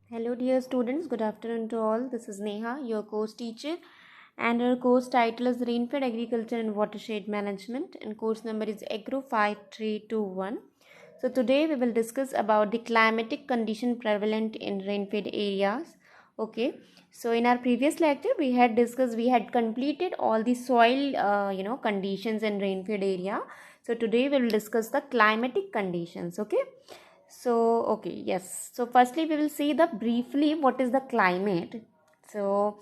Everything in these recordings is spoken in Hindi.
Hello dear students, good afternoon to all. This is Neha, your course teacher, and our course title is Rainfed Agriculture and Watershed Management, and course number is AGRO-5321. So today we will discuss about the climatic condition prevalent in rainfed areas. Okay, so in our previous lecture we had completed all the soil conditions in rainfed area. So today we will discuss the climatic conditions. Okay, so okay, yes, so firstly we will see the briefly what is the climate. So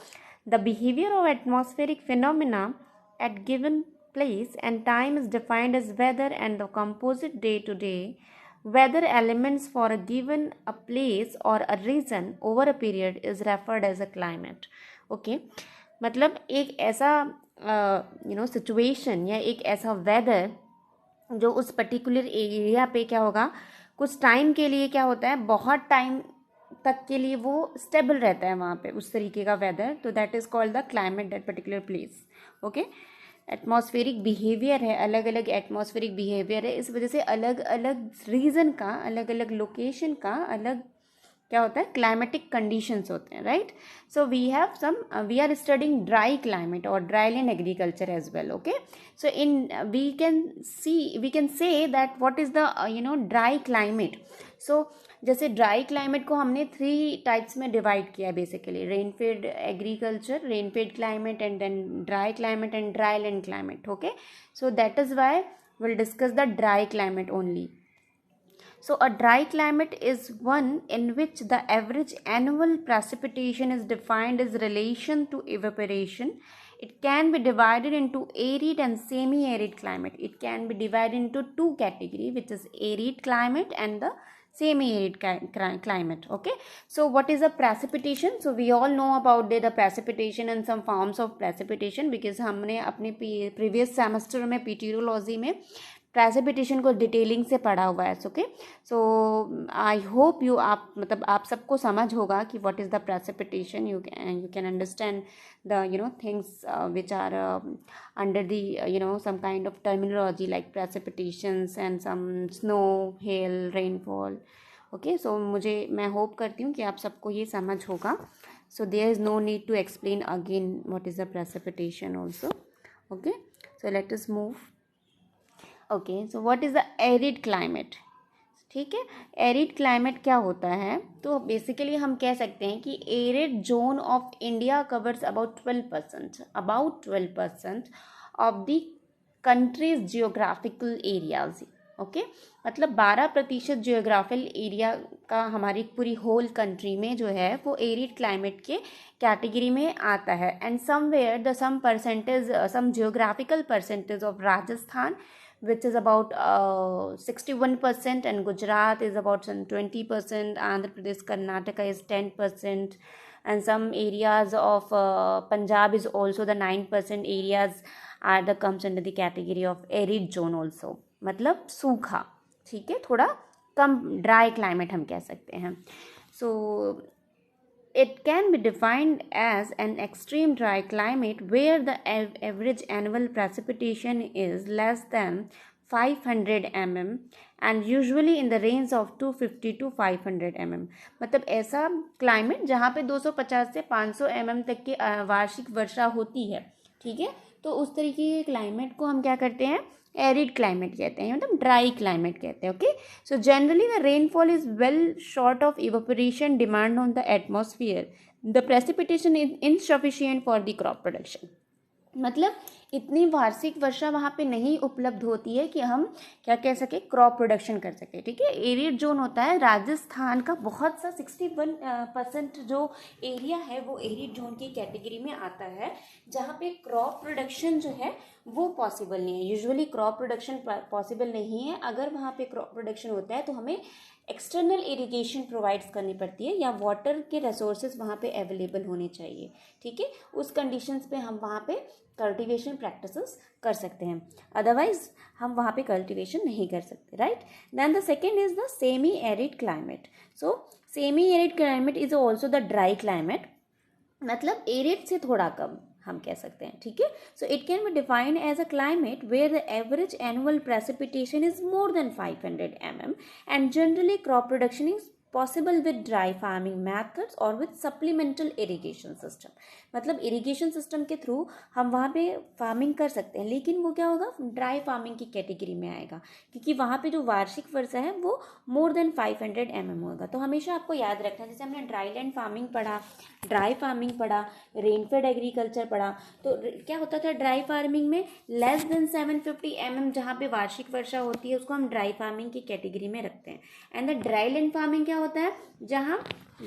the behavior of atmospheric phenomena at given place and time is defined as weather, and the composite day to day weather elements for a given a place or a region over a period is referred as a climate. Okay, मतलब एक ऐसा सिचुएशन या एक ऐसा वेदर जो उस पर्टिकुलर एरिया पे क्या होगा, कुछ टाइम के लिए क्या होता है, बहुत टाइम तक के लिए वो स्टेबल रहता है वहाँ पे उस तरीके का वेदर, तो that is called the climate that particular place. Okay, atmospheric behaviour है, अलग अलग एटमॉस्फेरिक बिहेवियर है, इस वजह से अलग अलग रीजन का, अलग अलग लोकेशन का अलग क्या होता है, क्लाइमेटिक कंडीशंस होते हैं, right. So we are studying dry climate और dry land agriculture as well. Okay, so in we can say that what is the dry climate. So जैसे ड्राई क्लाइमेट को हमने 3 टाइप्स में डिवाइड किया है basically, rainfed agriculture, rainfed climate, and then dry climate and dry land climate. Okay, so that is why will discuss the dry climate only. So a dry climate is one in which the average annual precipitation is defined as relation to evaporation. It can be divided into arid and semi-arid climate. It can be divided into 2 categories, which is arid climate and the semi-arid climate. Okay, so what is a precipitation? So we all know about the precipitation and some forms of precipitation, because हमने अपने previous semester में meteorology में प्रेसिपिटेशन को डिटेलिंग से पढ़ा हुआ है. ओके, सो आई होप आप मतलब आप सबको समझ होगा कि what is the precipitation. You can understand the things which are under the some kind of terminology like precipitations and some snow, hail, rainfall. Okay, so मैं होप करती हूँ कि आप सबको ये समझ होगा. So there is no need to explain again what is the precipitation also. Okay, so let us move. Okay, so what is the arid climate. ठीक है, एरिड क्लाइमेट क्या होता है, तो बेसिकली हम कह सकते हैं कि arid zone of India covers about 12% of the countries geographical areas. Okay, मतलब 12% जियोग्राफिकल एरिया का हमारी पूरी होल कंट्री में जो है वो एरिड क्लाइमेट के कैटेगरी में आता है. And somewhere the some geographical percentage of Rajasthan which is about 61%, and Gujarat is about 20%, Andhra Pradesh, Karnataka is 10%, and some areas of Punjab is also the 9% areas are the comes under the category of arid zone also, मतलब सूखा. ठीक है, थोड़ा कम ड्राई क्लाइमेट हम कह सकते हैं. सो it can be defined as an extreme dry climate where the average annual precipitation is less than 500 mm and usually in the range of 250 to 500 mm. मतलब ऐसा क्लाइमेट जहाँ पे 250 से 500 mm तक की वार्षिक वर्षा होती है. ठीक है, तो उस तरीके के क्लाइमेट को हम क्या करते हैं, एरिड क्लाइमेट कहते हैं, मतलब ड्राई क्लाइमेट कहते हैं. Okay, so generally the rainfall is well short of evaporation demand on the atmosphere. The precipitation is insufficient for the crop production. मतलब इतनी वार्षिक वर्षा वहाँ पे नहीं उपलब्ध होती है कि हम क्या कह सके, क्रॉप प्रोडक्शन कर सके. ठीक है, एरिड जोन होता है राजस्थान का बहुत सा 61% जो एरिया है वो एरिड जोन की कैटेगरी में आता है, जहाँ पे क्रॉप प्रोडक्शन जो है वो पॉसिबल नहीं है. यूजुअली क्रॉप प्रोडक्शन पॉसिबल नहीं है. अगर वहाँ पे क्रॉप प्रोडक्शन होता है तो हमें एक्सटर्नल इरिगेशन प्रोवाइड्स करनी पड़ती है या वाटर के रिसोर्सेज वहाँ पे अवेलेबल होने चाहिए. ठीक है, उस कंडीशंस पे हम वहाँ पे कल्टीवेशन प्रैक्टिसेस कर सकते हैं, अदरवाइज हम वहाँ पे कल्टीवेशन नहीं कर सकते, right. Then the second is the semi arid climate. So semi arid climate is also the dry climate, मतलब एरिड से थोड़ा कम हम कह सकते हैं. ठीक है, so it can be defined as a climate where the average annual precipitation is more than 500 mm and generally crop production is possible with dry farming methods और विद सप्लीमेंटल इरिगेशन सिस्टम। मतलब इरिगेशन सिस्टम के थ्रू हम वहाँ पे फार्मिंग कर सकते हैं, लेकिन वो क्या होगा, ड्राई फार्मिंग की कैटेगरी में आएगा, क्योंकि वहाँ पे जो वार्षिक वर्षा है वो मोर देन 500 mm होगा। तो हमेशा आपको याद रखना, जैसे हमने ड्राई लैंड फार्मिंग पढ़ा, ड्राई फार्मिंग पढ़ा, रेनफेड एग्रीकल्चर पढ़ा, तो क्या होता था ड्राई फार्मिंग में लेस देन 750 mm जहाँ पे वार्षिक वर्षा होती है उसको हम ड्राई फार्मिंग की कैटेगरी में रखते हैं। And the dry land farming क्या होता है, जहाँ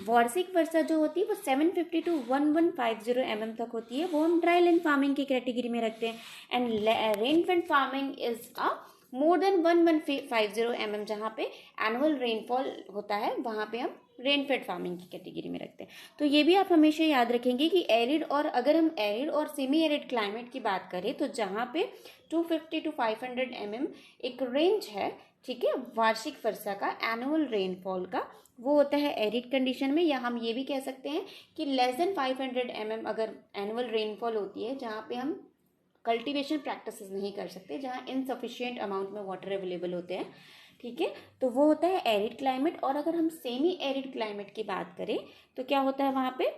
वार्षिक वर्षा जो होती है वो 750 टू 1150 mm तक होती है, वो हम ड्राई लैंड फार्मिंग की कैटेगरी में रखते हैं। And rainfed farming is a more than 1150 mm जहाँ पे एनुअल रेनफॉल होता है, वहाँ पे हम रेनफेड फार्मिंग की कैटेगरी में रखते हैं। तो ये भी आप हमेशा याद रखेंगे कि एरिड, और अगर हम एरिड और सेमी एरिड क्लाइमेट की बात करें तो जहाँ पे 250 टू 500 mm एक रेंज है, ठीक है, वार्षिक वर्षा का, एनुअल रेनफॉल का, वो होता है एरिड कंडीशन में। या हम ये भी कह सकते हैं कि लेस देन 500 mm अगर एनुअल रेनफॉल होती है जहाँ पे हम कल्टीवेशन प्रैक्टिसेस नहीं कर सकते, जहाँ इनसफिशिएंट अमाउंट में वाटर अवेलेबल होते हैं, ठीक है, तो वो होता है एरिड क्लाइमेट। और अगर हम सेमी एरिड क्लाइमेट की बात करें तो क्या होता है, वहाँ पे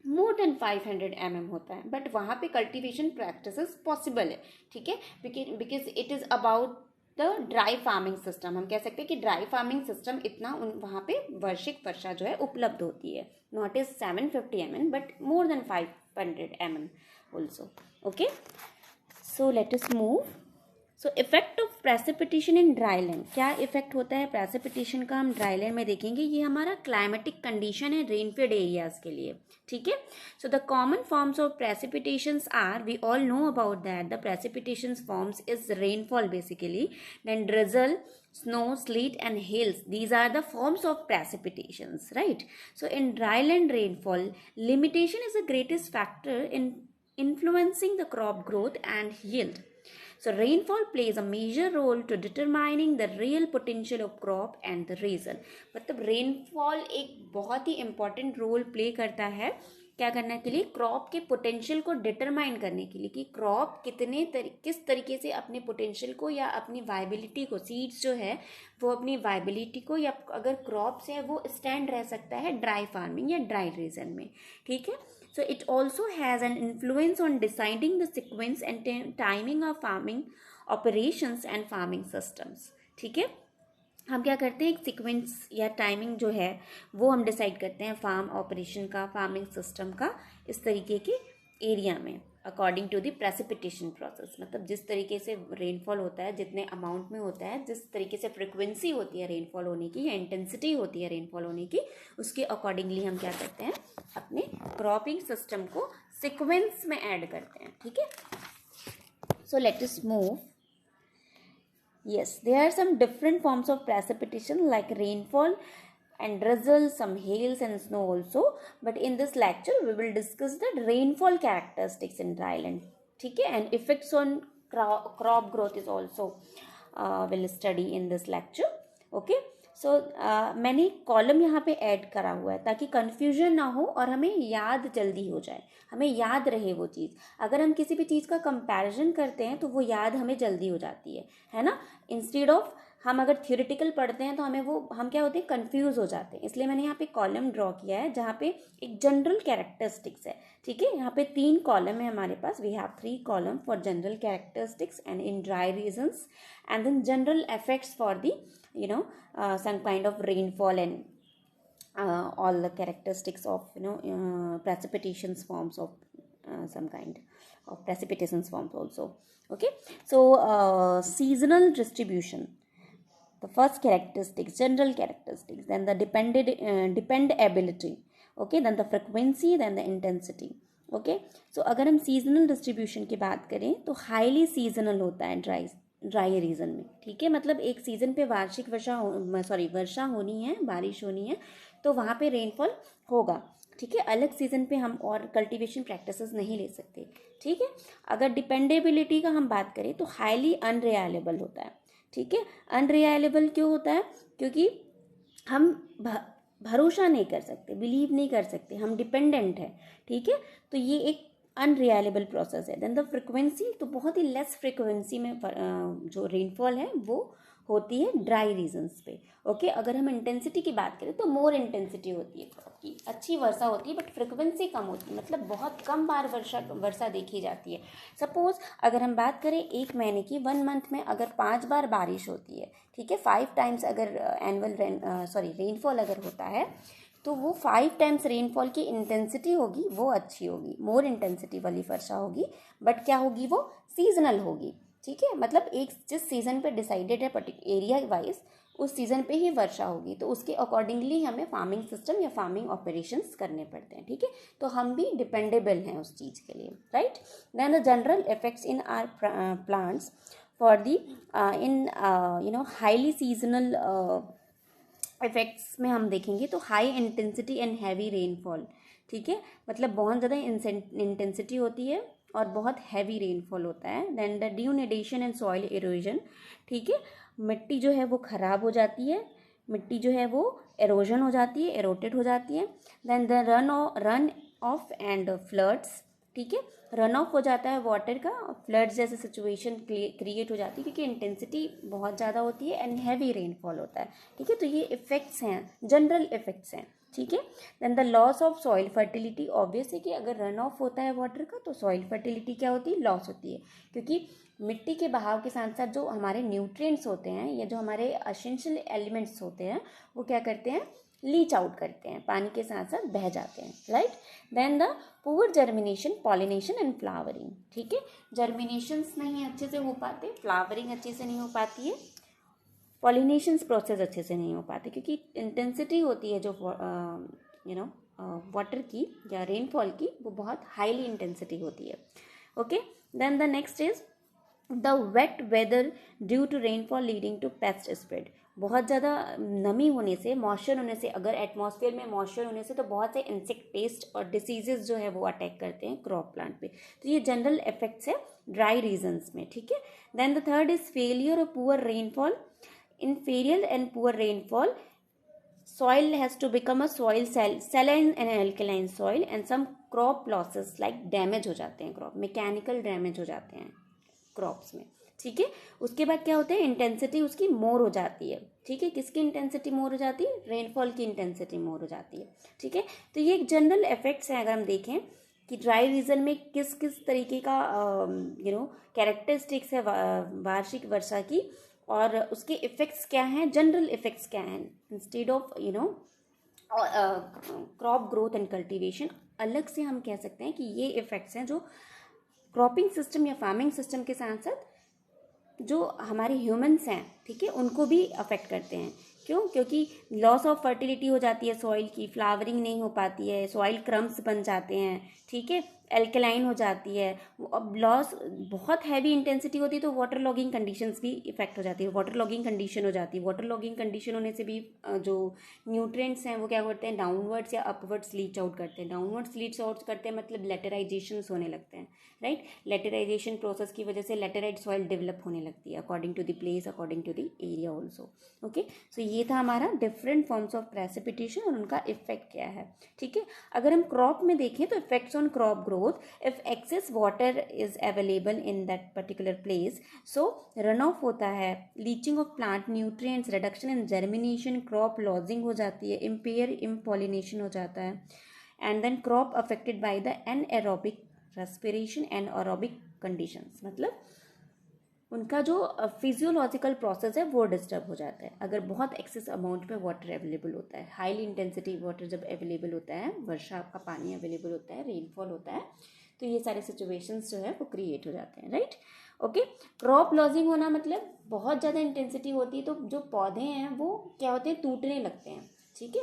मोर देन 500 mm होता है, बट वहाँ पे कल्टीवेशन प्रैक्टिसेस पॉसिबल है, ठीक है, because it is about the dry farming system. हम कह सकते हैं कि ड्राई फार्मिंग सिस्टम इतना वहाँ पे वार्षिक वर्षा जो है उपलब्ध होती है, not is 750 mm but more than 500 mm also. Okay, so let us move. So effect of precipitation in dry land, क्या इफेक्ट होता है प्रेसिपिटेशन का, हम ड्राई लैंड में देखेंगे। ये हमारा क्लाइमेटिक कंडीशन है रेनफेड एरियाज के लिए, ठीक है। So the common forms of precipitations are, we all know about that, the precipitations forms is rainfall basically, then drizzle, snow, sleet and hails. These are the forms of precipitations, right? So in dry land rainfall, limitation is the greatest factor in influencing the crop growth and yield. So rainfall plays a major role to determining the real potential of crop and the result. मतलब rainfall एक बहुत ही important role play करता है क्या करने के लिए, क्रॉप के पोटेंशियल को डिटरमाइन करने के लिए, कि क्रॉप किस तरीके से अपने पोटेंशियल को या अपनी वायबिलिटी को, सीड्स जो है वो अपनी वायबिलिटी को, या अगर क्रॉप से है वो स्टैंड रह सकता है ड्राई फार्मिंग या ड्राई रीजन में, ठीक है। So it also has an influence on deciding the sequence and timing of farming operations and farming systems, ठीक है। हम क्या करते हैं, एक सीक्वेंस या टाइमिंग जो है वो हम डिसाइड करते हैं फार्म ऑपरेशन का, फार्मिंग सिस्टम का, इस तरीके के एरिया में according to the precipitation process. मतलब जिस तरीके से रेनफॉल होता है, जितने अमाउंट में होता है, जिस तरीके से फ्रिक्वेंसी होती है रेनफॉल होने की या इंटेंसिटी होती है रेनफॉल होने की, उसके अकॉर्डिंगली हम क्या करते हैं, अपने क्रॉपिंग सिस्टम को सिक्वेंस में ऐड करते हैं, ठीक है। सो let us move. Yes, there are some different forms of precipitation like rainfall and drizzle, some hails and snow also. But in this lecture, we will discuss the rainfall characteristics in dry land. ठीक है, and effects on crop growth is also will study in this lecture. Okay, so मैंने कॉलम यहाँ पे ऐड करा हुआ है ताकि कन्फ्यूजन ना हो और हमें याद जल्दी हो जाए, हमें याद रहे वो चीज़। अगर हम किसी भी चीज़ का कंपैरिजन करते हैं तो वो याद हमें जल्दी हो जाती है ना। इंस्टेड ऑफ हम अगर थ्योरेटिकल पढ़ते हैं तो हम क्या होते हैं, कंफ्यूज हो जाते हैं। इसलिए मैंने यहाँ पे कॉलम ड्रॉ किया है जहाँ पे एक जनरल कैरेक्टरिस्टिक्स है, ठीक है। यहाँ पे 3 कॉलम है हमारे पास, we have 3 column for general characteristics and in dry regions and then general effects for the some kind of rainfall and all the characteristics of precipitations forms of some kind of precipitations forms also. Okay, so seasonal distribution, the first characteristics, general characteristics, then the dependability, okay, then the frequency, then the intensity. Okay, so अगर हम seasonal distribution की बात करें तो highly seasonal होता है ड्राई रीजन में, ठीक है। मतलब एक सीजन पे वार्षिक वर्षा होनी है, बारिश होनी है, तो वहाँ पे रेनफॉल होगा, ठीक है। अलग सीजन पे हम और कल्टीवेशन प्रैक्टिसेस नहीं ले सकते, ठीक है। अगर डिपेंडेबिलिटी का हम बात करें तो हाईली अनरिलायबल होता है, ठीक है। अनरिलायबल क्यों होता है, क्योंकि हम भरोसा नहीं कर सकते, बिलीव नहीं कर सकते, हम डिपेंडेंट है, ठीक है। तो ये एक अनरिलायबल प्रोसेस है। देन द फ्रिक्वेंसी, तो बहुत ही लेस फ्रिक्वेंसी में जो रेनफॉल है वो होती है ड्राई रीजन्स पे। ओके, अगर हम इंटेंसिटी की बात करें तो मोर इंटेंसिटी होती है क्रॉप की, अच्छी वर्षा होती है बट फ्रिक्वेंसी कम होती है, मतलब बहुत कम बार वर्षा देखी जाती है। सपोज अगर हम बात करें एक महीने की, 1 मंथ में अगर 5 बार बारिश होती है, ठीक है, 5 टाइम्स अगर एनुअल रेनफॉल अगर होता है, तो वो 5 टाइम्स रेनफॉल की इंटेंसिटी होगी वो अच्छी होगी, मोर इंटेंसिटी वाली वर्षा होगी, बट क्या होगी, वो सीजनल होगी। ठीक है, मतलब एक जिस सीजन पे डिसाइडेड है पर्टिकुलर एरिया वाइज, उस सीजन पे ही वर्षा होगी, तो उसके अकॉर्डिंगली हमें फार्मिंग सिस्टम या फार्मिंग ऑपरेशंस करने पड़ते हैं। ठीक है, तो हम भी डिपेंडेबल हैं उस चीज़ के लिए, right. Then the general effects in are plants for the in highly seasonal effects में हम देखेंगे तो high intensity and heavy rainfall. ठीक है, मतलब बहुत ज़्यादा इंटेंसिटी होती है और बहुत हैवी रेनफॉल होता है। Then the denudation and soil erosion. ठीक है, मिट्टी जो है वो ख़राब हो जाती है, मिट्टी जो है वो एरोजन हो जाती है, एरोटेड हो जाती है। Then the run off and floods. ठीक है, रन ऑफ हो जाता है वाटर का, फ्लड्स जैसे सिचुएशन क्रिएट हो जाती है क्योंकि इंटेंसिटी बहुत ज़्यादा होती है एंड हैवी रेनफॉल होता है। ठीक है, तो ये इफेक्ट्स हैं, जनरल इफेक्ट्स हैं। ठीक है, then the loss of soil fertility. Obvious है कि अगर रन ऑफ होता है वाटर का तो सॉइल फर्टिलिटी क्या होती है, लॉस होती है, क्योंकि मिट्टी के बहाव के साथ साथ जो हमारे न्यूट्रिएंट्स होते हैं या जो हमारे एसेंशियल एलिमेंट्स होते हैं वो क्या करते हैं, लीच आउट करते हैं, पानी के साथ साथ बह जाते हैं, right. Then the poor germination, pollination and flowering. ठीक है, जर्मिनेशंस नहीं अच्छे से हो पाते, फ्लावरिंग अच्छे से नहीं हो पाती है, पॉलिनेशंस प्रोसेस अच्छे से नहीं हो पाते क्योंकि इंटेंसिटी होती है जो वाटर की या रेनफॉल की, वो बहुत हाईली इंटेंसिटी होती है। Okay, then the next is the wet weather due to rainfall leading to pest spread. बहुत ज़्यादा नमी होने से, मॉइस्चर होने से, अगर एटमॉस्फेयर में मॉइस्चर होने से तो बहुत से इंसेक्ट पेस्ट और डिसीजेज जो है वो अटैक करते हैं क्रॉप प्लांट पे। तो ये जनरल इफेक्ट्स है ड्राई रीजन्स में। ठीक है, then the third is failure of poor rainfall. In failure and poor rainfall soil has to become a soil saline and alkaline soil and some crop losses like damage हो जाते हैं, क्रॉप मैकेनिकल डैमेज हो जाते हैं क्रॉप्स में। ठीक है, उसके बाद क्या होता है, इंटेंसिटी उसकी मोर हो जाती है। ठीक है, किसकी इंटेंसिटी मोर हो जाती है, रेनफॉल की इंटेंसिटी मोर हो जाती है। ठीक है, तो ये एक जनरल इफेक्ट्स हैं। अगर हम देखें कि ड्राई रीजन में किस किस तरीके का कैरेक्टरिस्टिक्स है वार्षिक वर्षा की और उसके इफेक्ट्स क्या हैं, जनरल इफेक्ट्स क्या हैं, instead of crop growth and cultivation, अलग से हम कह सकते हैं कि ये इफेक्ट्स हैं जो क्रॉपिंग सिस्टम या फार्मिंग सिस्टम के साथ साथ जो हमारे ह्यूमंस हैं, ठीक है, उनको भी अफेक्ट करते हैं। क्यों, क्योंकि लॉस ऑफ फर्टिलिटी हो जाती है सॉइल की, फ्लावरिंग नहीं हो पाती है, सॉइल क्रम्स बन जाते हैं। ठीक है, एल्कलाइन हो जाती है, अब लॉस बहुत हैवी इंटेंसिटी होती है तो वाटर लॉगिंग कंडीशंस भी इफेक्ट हो जाती है, वाटर लॉगिंग कंडीशन हो जाती है। वाटर लॉगिंग कंडीशन होने से भी जो न्यूट्रिएंट्स हैं वो क्या करते हैं, डाउनवर्ड्स या अपवर्ड्स लीच आउट करते हैं। डाउनवर्ड्स लीच आउट करते हैं मतलब लेटराइजेशंस होने लगते हैं, राइट। लेटराइजेशन प्रोसेस की वजह से लेटेराइट सॉइल डेवलप होने लगती है according to the place, according to the area also. Okay, so ये था हमारा डिफरेंट फॉर्म्स ऑफ प्रेसिपिटेशन और उनका इफेक्ट क्या है। ठीक है, अगर हम क्रॉप में देखें तो effects on crop growth, if excess water is available in that particular place, so runoff होता है, leaching of plant nutrients, reduction in germination, crop lodging हो जाती है, इम्पेयर इम्पॉलिनेशन हो जाता है, and then crop affected by the anaerobic respiration and aerobic conditions, मतलब उनका जो फिजियोलॉजिकल प्रोसेस है वो डिस्टर्ब हो जाता है अगर बहुत एक्सेस अमाउंट में वाटर अवेलेबल होता है। हाईली इंटेंसिटी वाटर जब अवेलेबल होता है, वर्षा का पानी अवेलेबल होता है, रेनफॉल होता है, तो ये सारे सिचुएशंस जो है वो क्रिएट हो जाते हैं, राइट। ओके, क्रॉप लॉजिंग होना मतलब बहुत ज़्यादा इंटेंसिटी होती है तो जो पौधे हैं वो क्या होते हैं, टूटने लगते हैं। ठीक है,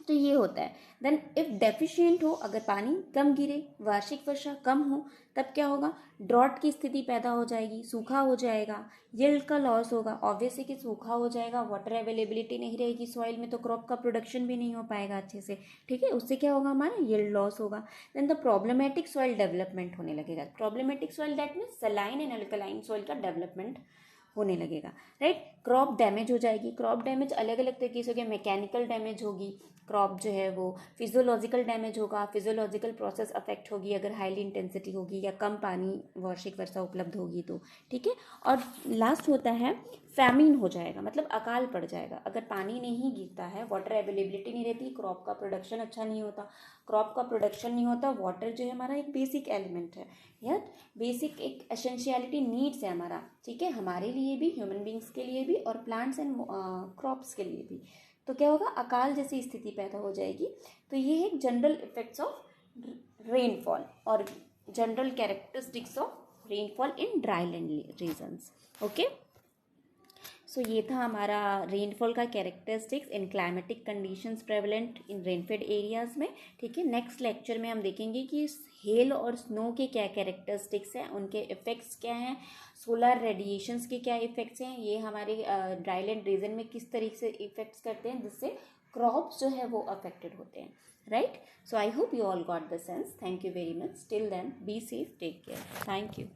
तो ये होता है। देन इफ डेफिशिएंट हो, अगर पानी कम गिरे, वार्षिक वर्षा कम हो, तब क्या होगा, ड्रॉट की स्थिति पैदा हो जाएगी, सूखा हो जाएगा, यील्ड का लॉस होगा। ऑब्वियस है कि सूखा हो जाएगा, वाटर अवेलेबिलिटी नहीं रहेगी सॉइल में तो क्रॉप का प्रोडक्शन भी नहीं हो पाएगा अच्छे से। ठीक है, उससे क्या होगा, हमारा यील्ड लॉस होगा। Then the problematic soil development होने लगेगा। Problematic soil that means saline and alkaline soil का डेवलपमेंट होने लगेगा, राइट। क्रॉप डैमेज हो जाएगी। क्रॉप डैमेज अलग अलग तरीके से होगी, मैकेनिकल डैमेज होगी, क्रॉप जो है वो फिजियोलॉजिकल डैमेज होगा, फिजियोलॉजिकल प्रोसेस अफेक्ट होगी अगर हाईली इंटेंसिटी होगी या कम पानी वार्षिक वर्षा उपलब्ध होगी तो। ठीक है, और लास्ट होता है फैमिन हो जाएगा, मतलब अकाल पड़ जाएगा। अगर पानी नहीं गिरता है, वाटर अवेलेबिलिटी नहीं रहती, क्रॉप का प्रोडक्शन अच्छा नहीं होता। क्रॉप का प्रोडक्शन नहीं होता, वाटर जो है हमारा एक बेसिक एलिमेंट है, या बेसिक एक एसेंशियलिटी नीड्स है हमारा, ठीक है, हमारे लिए भी, ह्यूमन बींग्स के लिए भी और प्लांट्स एंड क्रॉप्स के लिए भी। तो क्या होगा, अकाल जैसी स्थिति पैदा हो जाएगी। तो ये है जनरल इफेक्ट्स ऑफ रेनफॉल और general characteristics of rainfall in dryland regions. Okay, so ये था हमारा रेनफॉल का characteristics in climatic conditions prevalent in rainfed areas में, ठीक है। नेक्स्ट लेक्चर में हम देखेंगे कि हेल और स्नो के क्या कैरेक्टरिस्टिक्स हैं, उनके इफ़ेक्ट्स क्या हैं, सोलर रेडिएशंस के क्या इफ़ेक्ट्स हैं, ये हमारे ड्राईलैंड रीजन में किस तरीके से इफ़ेक्ट्स करते हैं जिससे क्रॉप्स जो है वो अफेक्टेड होते हैं, right. So I hope you all got the sense. Thank you very much. Till then be safe, take care, thank you.